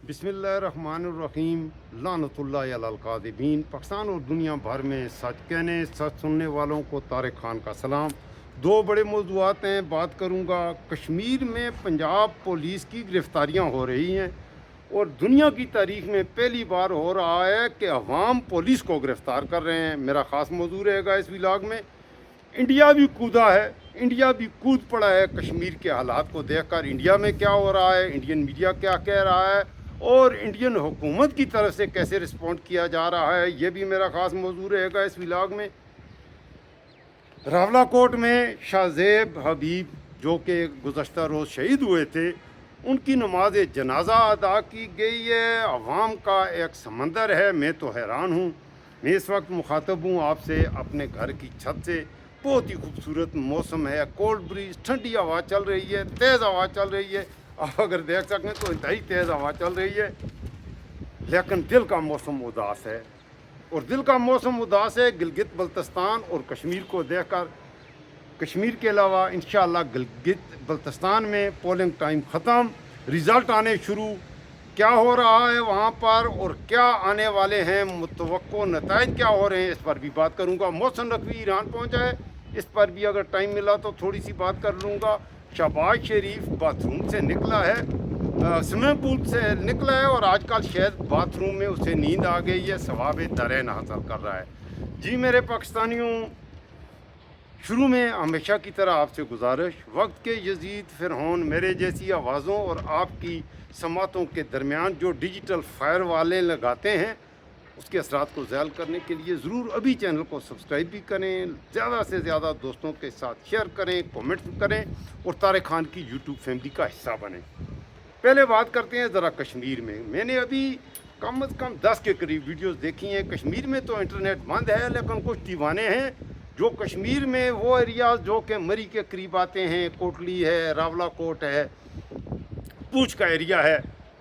بسم اللہ الرحمن الرحیم لعنت اللہ علی القاذبین۔ پاکستان اور دنیا بھر میں سچ کہنے سچ سننے والوں کو طارق خان کا سلام۔ دو بڑے موضوعات ہیں، بات کروں گا۔ کشمیر میں پنجاب پولیس کی گرفتاریاں ہو رہی ہیں اور دنیا کی تاریخ میں پہلی بار ہو رہا ہے کہ عوام پولیس کو گرفتار کر رہے ہیں۔ میرا خاص موضوع رہے گا اس ولاگ میں۔ انڈیا بھی کودا ہے، انڈیا بھی کود پڑا ہے کشمیر کے حالات کو دیکھ کر۔ انڈیا میں کیا ہو رہا ہے، انڈین میڈیا کیا کہہ رہا ہے اور انڈین حکومت کی طرف سے کیسے رسپونڈ کیا جا رہا ہے، یہ بھی میرا خاص موضوع رہے گا اس ولاگ میں۔ راولہ کوٹ میں شاہ زیب حبیب جو کہ گزشتہ روز شہید ہوئے تھے، ان کی نماز جنازہ ادا کی گئی ہے۔ عوام کا ایک سمندر ہے، میں تو حیران ہوں۔ میں اس وقت مخاطب ہوں آپ سے اپنے گھر کی چھت سے۔ بہت ہی خوبصورت موسم ہے، کولڈ بریز، ٹھنڈی ہوا چل رہی ہے، تیز ہوا چل رہی ہے۔ آپ اگر دیکھ سکیں تو انتہائی تیز ہوا چل رہی ہے، لیکن دل کا موسم اداس ہے۔ اور دل کا موسم اداس ہے گلگت بلتستان اور کشمیر کو دیکھ کر۔ کشمیر کے علاوہ انشاءاللہ گلگت بلتستان میں پولنگ ٹائم ختم، رزلٹ آنے شروع۔ کیا ہو رہا ہے وہاں پر اور کیا آنے والے ہیں، متوقع نتائج کیا ہو رہے ہیں، اس پر بھی بات کروں گا۔ محسن نقوی ایران پہنچا ہے، اس پر بھی اگر ٹائم ملا تو تھوڑی سی بات کر لوں گا۔ شہباز شریف باتھ روم سے نکلا ہے، سوئمنگ پول سے نکلا ہے اور آج کل شاید باتھ روم میں اسے نیند آ گئی ہے، ثواب دارین حاصل کر رہا ہے۔ جی میرے پاکستانیوں، شروع میں ہمیشہ کی طرح آپ سے گزارش، وقت کے یزید فرعون میرے جیسی آوازوں اور آپ کی سماعتوں کے درمیان جو ڈیجیٹل فائر والے لگاتے ہیں، اس کے اثرات کو زائل کرنے کے لیے ضرور ابھی چینل کو سبسکرائب بھی کریں، زیادہ سے زیادہ دوستوں کے ساتھ شیئر کریں، کومنٹ کریں اور طارق خان کی یوٹیوب فیملی کا حصہ بنیں۔ پہلے بات کرتے ہیں ذرا کشمیر میں نے ابھی کم از کم 10 کے قریب ویڈیوز دیکھی ہیں۔ کشمیر میں تو انٹرنیٹ بند ہے، لیکن کچھ دیوانے ہیں جو کشمیر میں وہ ایریاز جو کہ مری کے قریب آتے ہیں، کوٹلی ہے، راولہ کوٹ ہے، پوچھ کا ایریا ہے،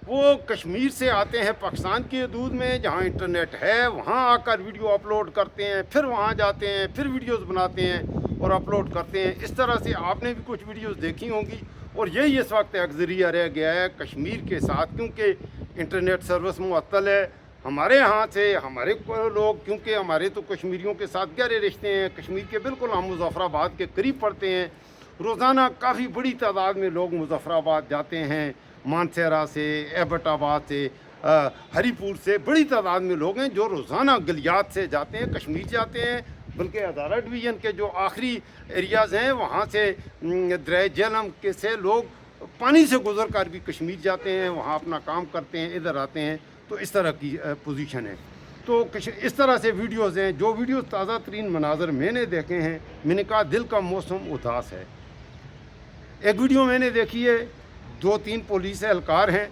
وہ کشمیر سے آتے ہیں پاکستان کی حدود میں جہاں انٹرنیٹ ہے، وہاں آ کر ویڈیو اپلوڈ کرتے ہیں، پھر وہاں جاتے ہیں، پھر ویڈیوز بناتے ہیں اور اپلوڈ کرتے ہیں۔ اس طرح سے آپ نے بھی کچھ ویڈیوز دیکھی ہوں گی اور یہی اس وقت ایک ذریعہ رہ گیا ہے کشمیر کے ساتھ، کیونکہ انٹرنیٹ سروس معطل ہے۔ ہمارے یہاں سے ہمارے لوگ، کیونکہ ہمارے تو کشمیریوں کے ساتھ گہرے رشتے ہیں، کشمیر کے بالکل ہم مظفر آباد کے قریب پڑتے ہیں، روزانہ کافی بڑی تعداد میں لوگ مظفر آباد جاتے ہیں، مانسہرہ سے، ایبٹ آباد سے، ہری پور سے بڑی تعداد میں لوگ ہیں جو روزانہ گلیات سے جاتے ہیں، کشمیر جاتے ہیں۔ بلکہ ہزارہ ڈویژن کے جو آخری ایریاز ہیں وہاں سے دریا جہلم کے سے لوگ پانی سے گزر کر بھی کشمیر جاتے ہیں، وہاں اپنا کام کرتے ہیں، ادھر آتے ہیں۔ تو اس طرح کی پوزیشن ہے۔ تو اس طرح سے ویڈیوز ہیں، جو ویڈیوز تازہ ترین مناظر میں نے دیکھے ہیں، میں نے کہا دل کا موسم اداس ہے۔ ایک ویڈیو میں نے دیکھی ہے، 2-3 پولیس اہلکار ہیں،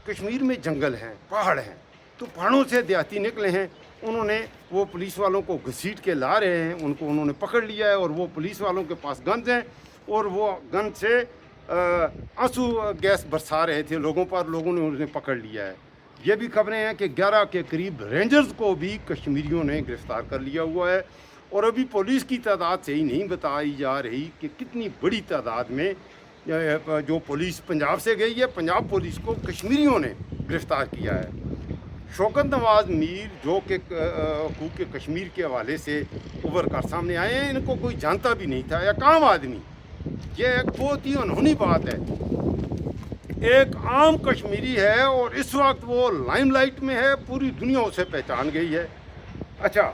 کشمیر میں جنگل ہیں، پہاڑ ہیں، تو پہاڑوں سے دیہاتی نکلے ہیں، انہوں نے وہ پولیس والوں کو گھسیٹ کے لا رہے ہیں، ان کو انہوں نے پکڑ لیا ہے اور وہ پولیس والوں کے پاس گنز ہیں اور وہ گن سے آنسو گیس برسا رہے تھے لوگوں پر، لوگوں نے انہیں پکڑ لیا ہے۔ یہ بھی خبریں ہیں کہ 11 کے قریب رینجرز کو بھی کشمیریوں نے گرفتار کر لیا ہوا ہے اور ابھی پولیس کی تعداد صحیح نہیں بتائی جا رہی کہ کتنی بڑی تعداد میں جو پولیس پنجاب سے گئی ہے، پنجاب پولیس کو کشمیریوں نے گرفتار کیا ہے۔ شوکت نواز میر جو کہ حقوق کشمیر کے حوالے سے ابھر کر سامنے آئے ہیں، ان کو کوئی جانتا بھی نہیں تھا، ایک عام آدمی۔ یہ ایک بہت ہی انہونی بات ہے، ایک عام کشمیری ہے اور اس وقت وہ لائم لائٹ میں ہے، پوری دنیا اسے پہچان گئی ہے۔ اچھا،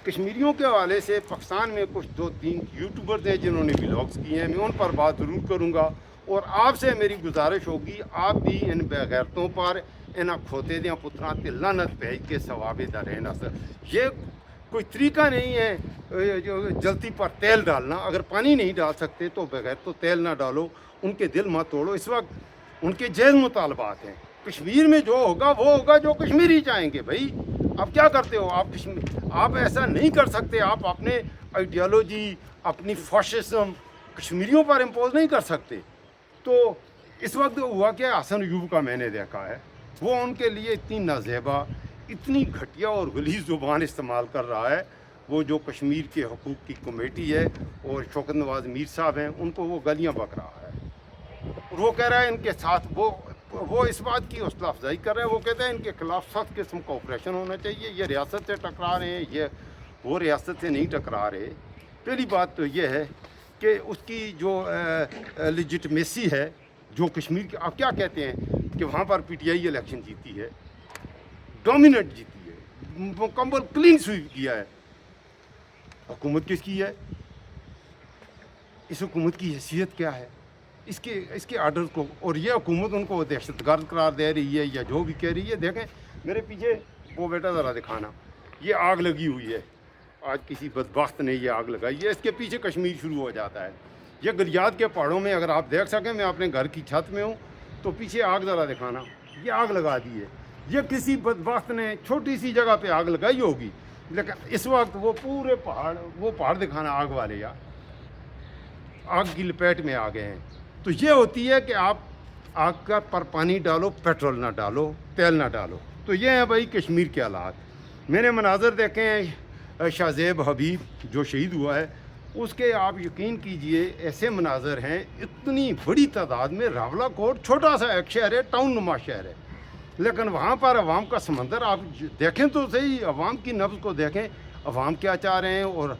کشمیریوں کے حوالے سے پاکستان میں کچھ 2-3 یوٹیوبرز ہیں جنہوں نے ولاگز کیے ہیں، میں ان پر بات ضرور کروں گا اور آپ سے میری گزارش ہوگی آپ بھی ان بے غیرتوں پر، ان کھوتے دیاں پتراں تے لعنت بھیج کے ثواب دارین حاصل۔ یہ کوئی طریقہ نہیں ہے جو جلتی پر تیل ڈالنا، اگر پانی نہیں ڈال سکتے تو بغیر تو تیل نہ ڈالو، ان کے دل مت توڑو۔ اس وقت ان کے جائز مطالبات ہیں، کشمیر میں جو ہوگا وہ ہوگا جو کشمیری چاہیں گے۔ بھائی آپ کیا کرتے ہو، آپ ایسا نہیں کر سکتے، آپ اپنے آئیڈیالوجی، اپنی فاشزم کشمیریوں پر امپوز نہیں کر سکتے۔ تو اس وقت ہوا کہ حسن ایوب کا میں نے دیکھا ہے، وہ ان کے لیے اتنی نازیبا، اتنی گھٹیا اور غلیظ زبان استعمال کر رہا ہے، وہ جو کشمیر کے حقوق کی کمیٹی ہے اور شوکت نواز میر صاحب ہیں، ان کو وہ گالیاں بک رہا ہے اور وہ کہہ رہا ہے ان کے ساتھ وہ وہ اس بات کی حوصلہ افزائی کر رہے ہیں. وہ کہتے ہیں ان کے خلاف سخت قسم کا آپریشن ہونا چاہیے. یہ ریاست سے ٹکرا رہے ہیں, یہ وہ ریاست سے نہیں ٹکرا رہے. پہلی بات تو یہ ہے کہ اس کی جو لیجٹمیسی ہے جو کشمیر کی, آپ کیا کہتے ہیں کہ وہاں پر پی ٹی آئی الیکشن جیتی ہے, ڈومیننٹ جیتی ہے, مکمل کلین سویپ کیا ہے. حکومت کس کی ہے؟ اس حکومت کی حیثیت کیا ہے؟ اس کے آرڈر کو, اور یہ حکومت ان کو دہشت گرد قرار دے رہی ہے یا جو بھی کہہ رہی ہے. دیکھیں میرے پیچھے وہ بیٹا ذرا دکھانا, یہ آگ لگی ہوئی ہے. آج کسی بدبخت نے یہ آگ لگائی ہے. اس کے پیچھے کشمیر شروع ہو جاتا ہے. یہ گلیات کے پہاڑوں میں اگر آپ دیکھ سکیں, میں اپنے گھر کی چھت میں ہوں تو پیچھے آگ ذرا دکھانا, یہ آگ لگا دی ہے. یہ کسی بدبخت نے چھوٹی سی جگہ پہ آگ لگائی ہوگی, لیکن اس وقت وہ پورے پہاڑ دکھانا آگ والے یا آگ کی لپیٹ میں آ گئے ہیں. تو یہ ہوتی ہے کہ آپ آگ پر پانی ڈالو, پیٹرول نہ ڈالو, تیل نہ ڈالو. تو یہ ہیں بھائی کشمیر کے حالات. میں نے مناظر دیکھے ہیں شاہ زیب حبیب جو شہید ہوا ہے, اس کے آپ یقین کیجئے ایسے مناظر ہیں. اتنی بڑی تعداد میں, راولہ کوٹ چھوٹا سا ایک شہر ہے, ٹاؤن نما شہر ہے, لیکن وہاں پر عوام کا سمندر آپ دیکھیں تو صحیح, عوام کی نبض کو دیکھیں, عوام کیا چاہ رہے ہیں. اور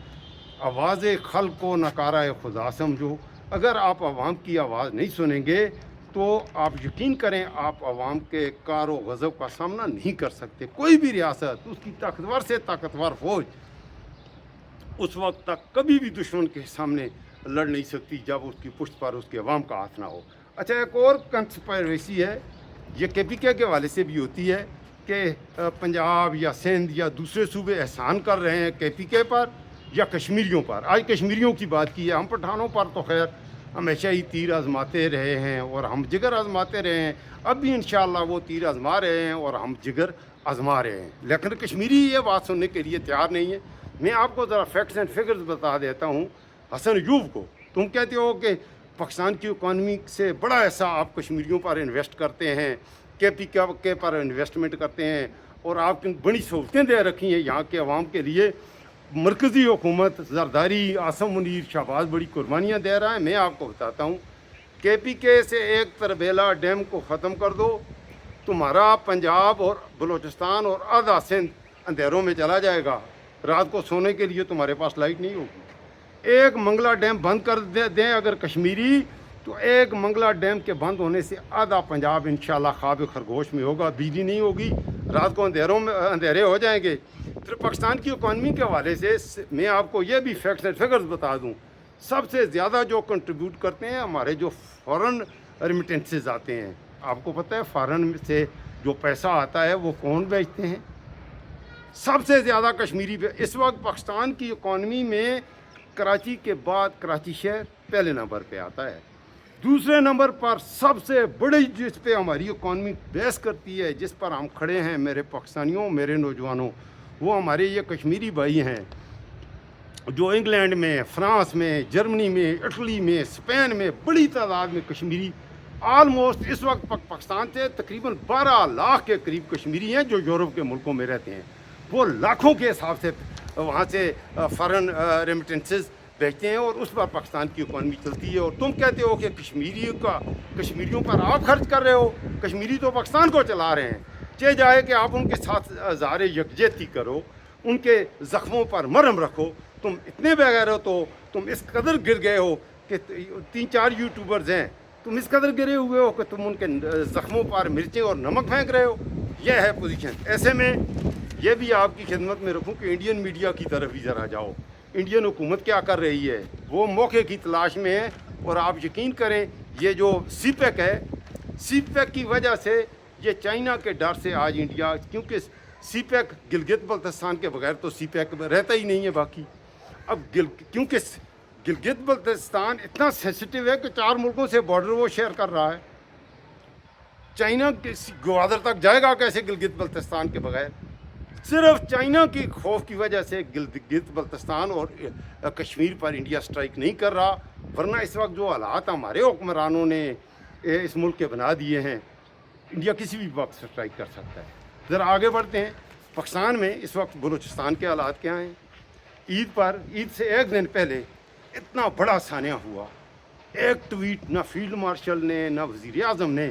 آواز خلق کو نکارہ خدا سمجھو. اگر آپ عوام کی آواز نہیں سنیں گے تو آپ یقین کریں آپ عوام کے کار و غضب کا سامنا نہیں کر سکتے. کوئی بھی ریاست اس کی طاقتور سے طاقتور فوج اس وقت تک کبھی بھی دشمن کے سامنے لڑ نہیں سکتی جب اس کی پشت پر اس کے عوام کا ہاتھ نہ ہو. اچھا, ایک اور کنسپائریسی ہے, یہ کے پی کے حوالے سے بھی ہوتی ہے کہ پنجاب یا سندھ یا دوسرے صوبے احسان کر رہے ہیں کے پی کے پر یا کشمیریوں پر. آج کشمیریوں کی بات کی ہے, ہم پٹھانوں پر تو خیر ہمیشہ ہی تیر آزماتے رہے ہیں اور ہم جگر آزماتے رہے ہیں. اب بھی انشاءاللہ وہ تیر آزما رہے ہیں اور ہم جگر آزما رہے ہیں, لیکن کشمیری یہ بات سننے کے لیے تیار نہیں ہے. میں آپ کو ذرا فیکٹس اینڈ فگرز بتا دیتا ہوں. حسن ایوب کو تم کہتے ہو کہ پاکستان کی اکانومی سے بڑا ایسا آپ کشمیریوں پر انویسٹ کرتے ہیں, کے پی کے پر انویسٹمنٹ کرتے ہیں, اور آپ کی بڑی سہولتیں دے رکھی ہیں یہاں کے عوام کے لیے. مرکزی حکومت زرداری, آصم منیر, شہباز بڑی قربانیاں دے رہا ہے. میں آپ کو بتاتا ہوں, کے پی کے سے ایک تربیلا ڈیم کو ختم کر دو, تمہارا پنجاب اور بلوچستان اور آدھا سندھ اندھیروں میں چلا جائے گا. رات کو سونے کے لیے تمہارے پاس لائٹ نہیں ہوگی. ایک منگلا ڈیم بند کر دیں اگر کشمیری, تو ایک منگلا ڈیم کے بند ہونے سے آدھا پنجاب انشاءاللہ خواب خرگوش میں ہوگا. بجلی نہیں ہوگی, رات کو اندھیرے ہو جائیں گے. پھر پاکستان کی اکانومی کے حوالے سے میں آپ کو یہ بھی فیکٹس اینڈ فگرز بتا دوں, سب سے زیادہ جو کنٹریبیوٹ کرتے ہیں ہمارے جو فارن ریمیٹنسز آتے ہیں. آپ کو پتہ ہے فارن سے جو پیسہ آتا ہے وہ کون بیچتے ہیں؟ سب سے زیادہ کشمیری. اس وقت پاکستان کی اکانومی میں کراچی کے بعد کراچی شہر پہلے نمبر پہ آتا ہے. دوسرے نمبر پر سب سے بڑی جس پہ ہماری اکانومی بیس کرتی ہے, جس پر ہم کھڑے ہیں میرے پاکستانیوں, میرے نوجوانوں, وہ ہمارے یہ کشمیری بھائی ہیں جو انگلینڈ میں, فرانس میں, جرمنی میں, اٹلی میں, اسپین میں بڑی تعداد میں کشمیری. آلموسٹ اس وقت پاکستان سے تقریباً 12 لاکھ کے قریب کشمیری ہیں جو یورپ کے ملکوں میں رہتے ہیں. وہ لاکھوں کے حساب سے وہاں سے فارن ریمیٹنسز بھیجتے ہیں اور اس پر پاکستان کی اکانومی چلتی ہے. اور تم کہتے ہو کہ کشمیریوں پر آپ خرچ کر رہے ہو. کشمیری تو پاکستان کو چلا رہے ہیں. چاہے جائے کہ آپ ان کے ساتھ اظہار یکجہتی کرو, ان کے زخموں پر مرہم رکھو. تم اتنے بغیر ہو تو تم اس قدر گر گئے ہو کہ 3-4 یوٹیوبرز ہیں, تم اس قدر گرے ہوئے ہو کہ تم ان کے زخموں پر مرچیں اور نمک پھینک رہے ہو. یہ ہے پوزیشن. ایسے میں یہ بھی آپ کی خدمت میں رکھوں کہ انڈین میڈیا کی طرف بھی ذرا جاؤ. انڈین حکومت کیا کر رہی ہے, وہ موقع کی تلاش میں ہے. اور آپ یقین کریں یہ جو سی پیک ہے, سی پیک کی وجہ سے, یہ چائنا کے ڈر سے آج انڈیا, کیونکہ سی پیک گلگت بلتستان کے بغیر تو سی پیک رہتا ہی نہیں ہے باقی. اب کیونکہ گلگت بلتستان اتنا سینسٹیو ہے کہ 4 ملکوں سے بارڈر وہ شیئر کر رہا ہے. چائنا گوادر تک جائے گا کیسے گلگت بلتستان کے بغیر؟ صرف چائنا کی خوف کی وجہ سے گلگت بلتستان اور کشمیر پر انڈیا سٹرائک نہیں کر رہا. ورنہ اس وقت جو حالات ہمارے حکمرانوں نے اس ملک کے بنا دیے ہیں, انڈیا کسی بھی وقت سٹرائک کر سکتا ہے. ذرا آگے بڑھتے ہیں. پاکستان میں اس وقت بلوچستان کے حالات کیا ہیں؟ عید سے ایک دن پہلے اتنا بڑا سانحہ ہوا. ایک ٹویٹ نہ فیلڈ مارشل نے, نہ وزیر اعظم نے,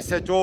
SHO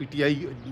PTI